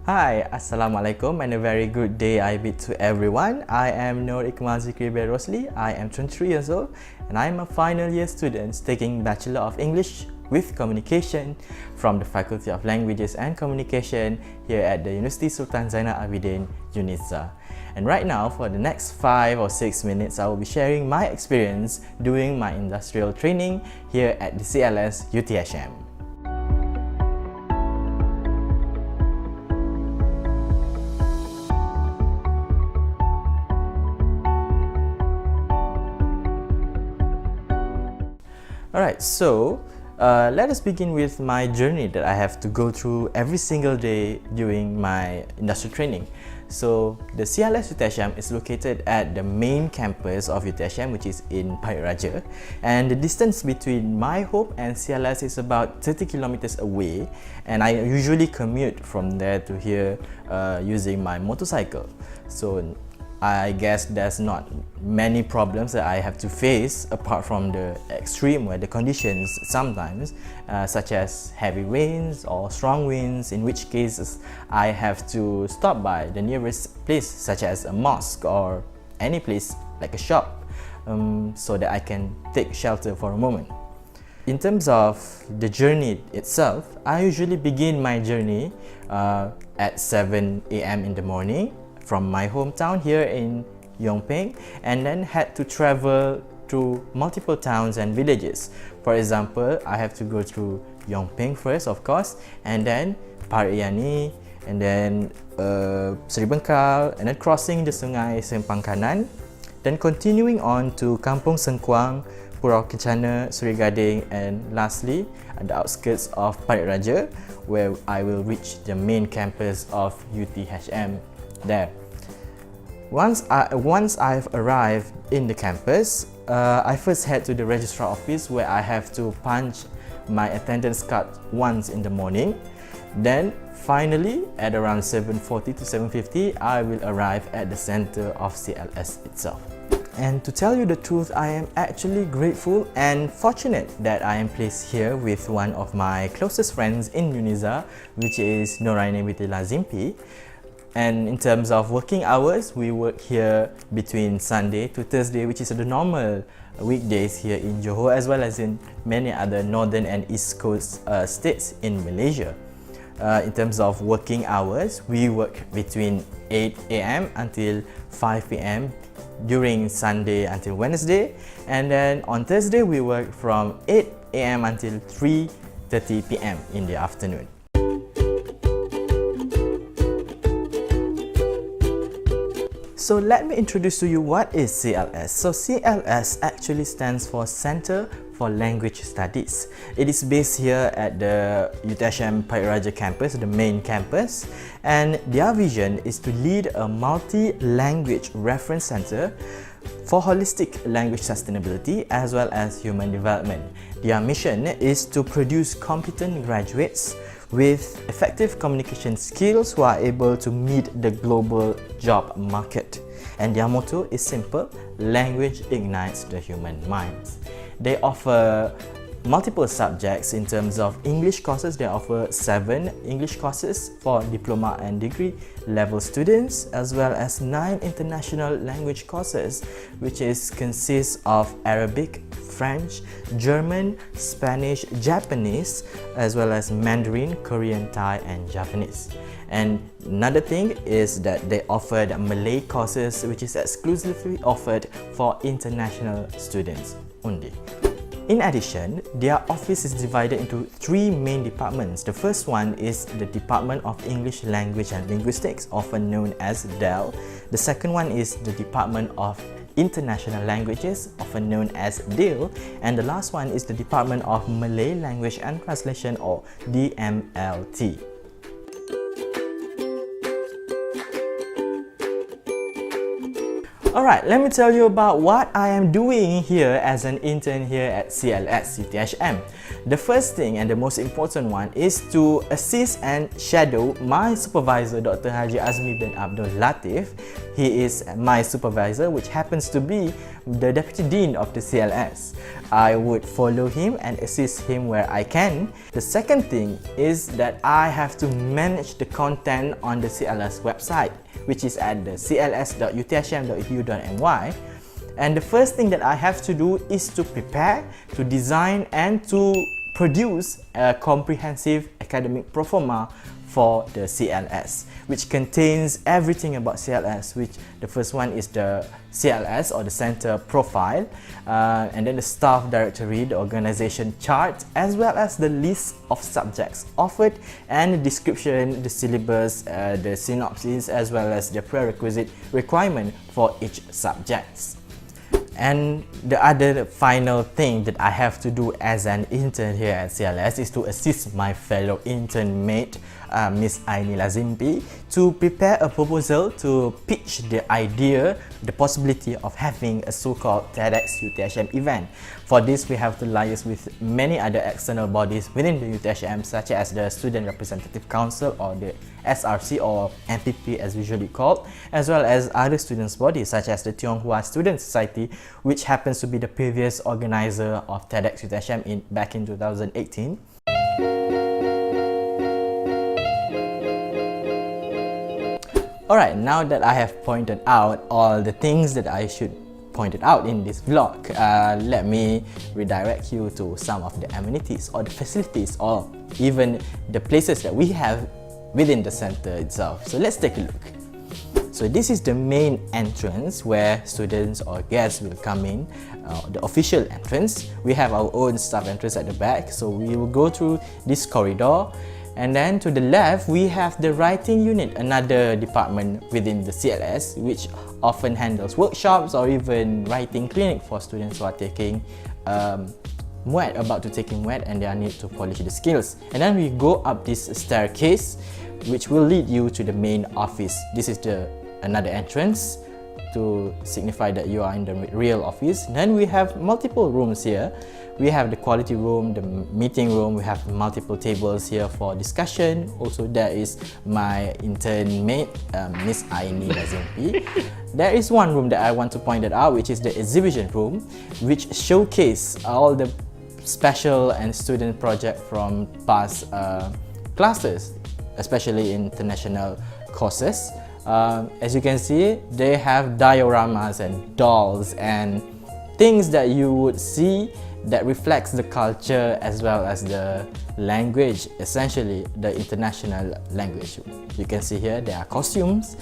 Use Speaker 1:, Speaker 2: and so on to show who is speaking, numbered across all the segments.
Speaker 1: Hi, Assalamualaikum and a very good day I bid to everyone. I am Nur Ikmal Zikri Rosli. I am 23 years old and I am a final year student taking Bachelor of English with Communication from the Faculty of Languages and Communication here at the University Sultan Zainal Abidin, UNIZA. And right now, for the next 5 or 6 minutes, I will be sharing my experience doing my industrial training here at the CLS UTHM. Alright, so let us begin with my journey that I have to go through every single day during my industrial training. So the CLS UTHM is located at the main campus of UTHM, which is in Pahit Raja, and the distance between my home and CLS is about 30 kilometers away, and I usually commute from there to here using my motorcycle. So I guess there's not many problems that I have to face apart from the extreme weather conditions sometimes, such as heavy rains or strong winds, in which cases I have to stop by the nearest place such as a mosque or any place like a shop so that I can take shelter for a moment. In terms of the journey itself, I usually begin my journey at 7 AM in the morning from my hometown here in Yongping, and then had to travel to multiple towns and villages. For example, I have to go through Yongping first, of course, and then Pariani, and then Seri Bengkal, and then crossing the Sungai Sempang Kanan, then continuing on to Kampung Sengkuang, Purau Kencana, Seri Gading, and lastly at the outskirts of Pahit Raja, where I will reach the main campus of UTHM there. Once I've arrived in the campus, I first head to the registrar office where I have to punch my attendance card once in the morning. Then finally at around 7:40 to 7:50, I will arrive at the center of CLS itself. And to tell you the truth, I am actually grateful and fortunate that I am placed here with one of my closest friends in UNIZA, which is Noraini Binti Lazimpi. And in terms of working hours, we work here between Sunday to Thursday, which is the normal weekdays here in Johor, as well as in many other northern and east coast states in Malaysia. In terms of working hours, we work between 8 AM until 5 PM during Sunday until Wednesday, and then on Thursday we work from 8 AM until 3:30 PM in the afternoon. So let me introduce to you what is CLS. So CLS actually stands for Center for Language Studies. It is based here at the UTHM Pahit Raja campus, the main campus, and their vision is to lead a multi-language reference center for holistic language sustainability as well as human development. Their mission is to produce competent graduates with effective communication skills who are able to meet the global job market. And their motto is simple: language ignites the human mind. They offer multiple subjects in terms of English courses. They offer 7 English courses for diploma and degree level students, as well as 9 international language courses, which consists of Arabic, French, German, Spanish, Japanese, as well as Mandarin, Korean, Thai, and Japanese. And another thing is that they offer the Malay courses, which is exclusively offered for international students only. In addition, their office is divided into 3 main departments. The first one is the Department of English Language and Linguistics, often known as DEL. The second one is the Department of International Languages, often known as DIL, and the last one is the Department of Malay Language and Translation, or DMLT. Alright, let me tell you about what I am doing here as an intern here at CLS UTHM. The first thing and the most important one is to assist and shadow my supervisor, Dr. Haji Azmi bin Abdul Latif. He is my supervisor, which happens to be the Deputy Dean of the CLS. I would follow him and assist him where I can. The second thing is that I have to manage the content on the CLS website, which is at the cls.uthm.edu.my. And the first thing that I have to do is to prepare, to design and to produce a comprehensive academic proforma for the CLS, which contains everything about CLS, which the first one is the CLS or the center profile, and then the staff directory, the organization chart, as well as the list of subjects offered and the description, the syllabus, the synopsis, as well as the prerequisite requirement for each subject. And the other final thing that I have to do as an intern here at CLS is to assist my fellow intern mate, Miss Aini Lazimpi, to prepare a proposal to pitch the idea, the possibility of having a so-called TEDx UTHM event. For this, we have to liaise with many other external bodies within the UTHM, such as the Student Representative Council or the SRC or MPP as usually called, as well as other students' bodies such as the Tionghoa Student Society, which happens to be the previous organizer of TEDx UTHM back in 2018. Alright, now that I have pointed out all the things that I should point it out in this vlog, let me redirect you to some of the amenities or the facilities or even the places that we have within the center itself. So let's take a look. So this is the main entrance where students or guests will come in, the official entrance. We have our own staff entrance at the back, so we will go through this corridor. And then to the left, we have the writing unit, another department within the CLS, which often handles workshops or even writing clinic for students who are taking MUET, about to taking MUET, and they need to polish the skills. And then we go up this staircase, which will lead you to the main office. This is another entrance to signify that you are in the real office. Then we have multiple rooms here. We have the quality room, the meeting room, we have multiple tables here for discussion. Also, there is my intern mate, Miss Aini Lazimpi. There is one room that I want to point it out, which is the exhibition room, which showcase all the special and student project from past classes, especially international courses. As you can see, they have dioramas and dolls and things that you would see that reflects the culture as well as the language, essentially the international language. You can see here there are costumes.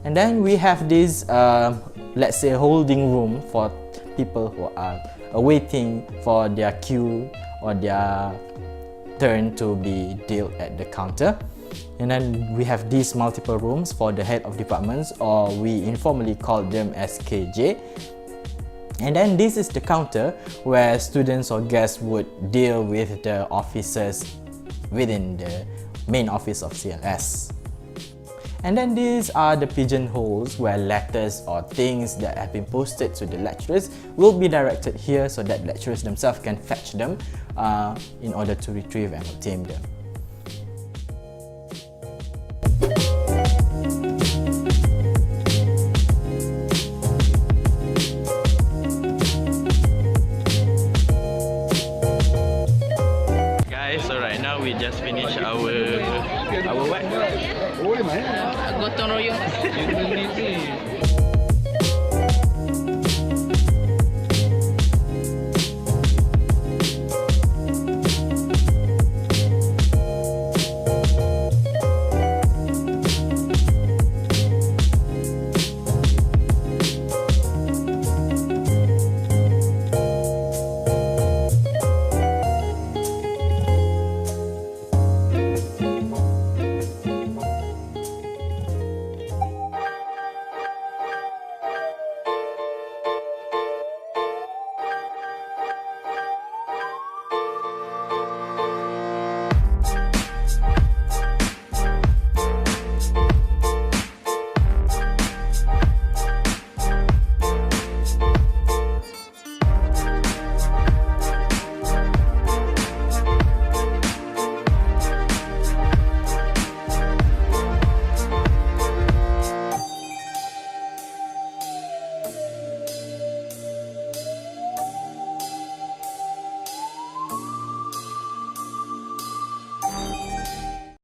Speaker 1: And then we have this, let's say, holding room for people who are awaiting for their queue or their turn to be dealt at the counter. And then we have these multiple rooms for the head of departments, or we informally call them as KJ. And then this is the counter where students or guests would deal with the officers within the main office of CLS. And then these are the pigeonholes where letters or things that have been posted to the lecturers will be directed here so that lecturers themselves can fetch them in order to retrieve and obtain them. So right now we just finished our what?
Speaker 2: Gotong royong.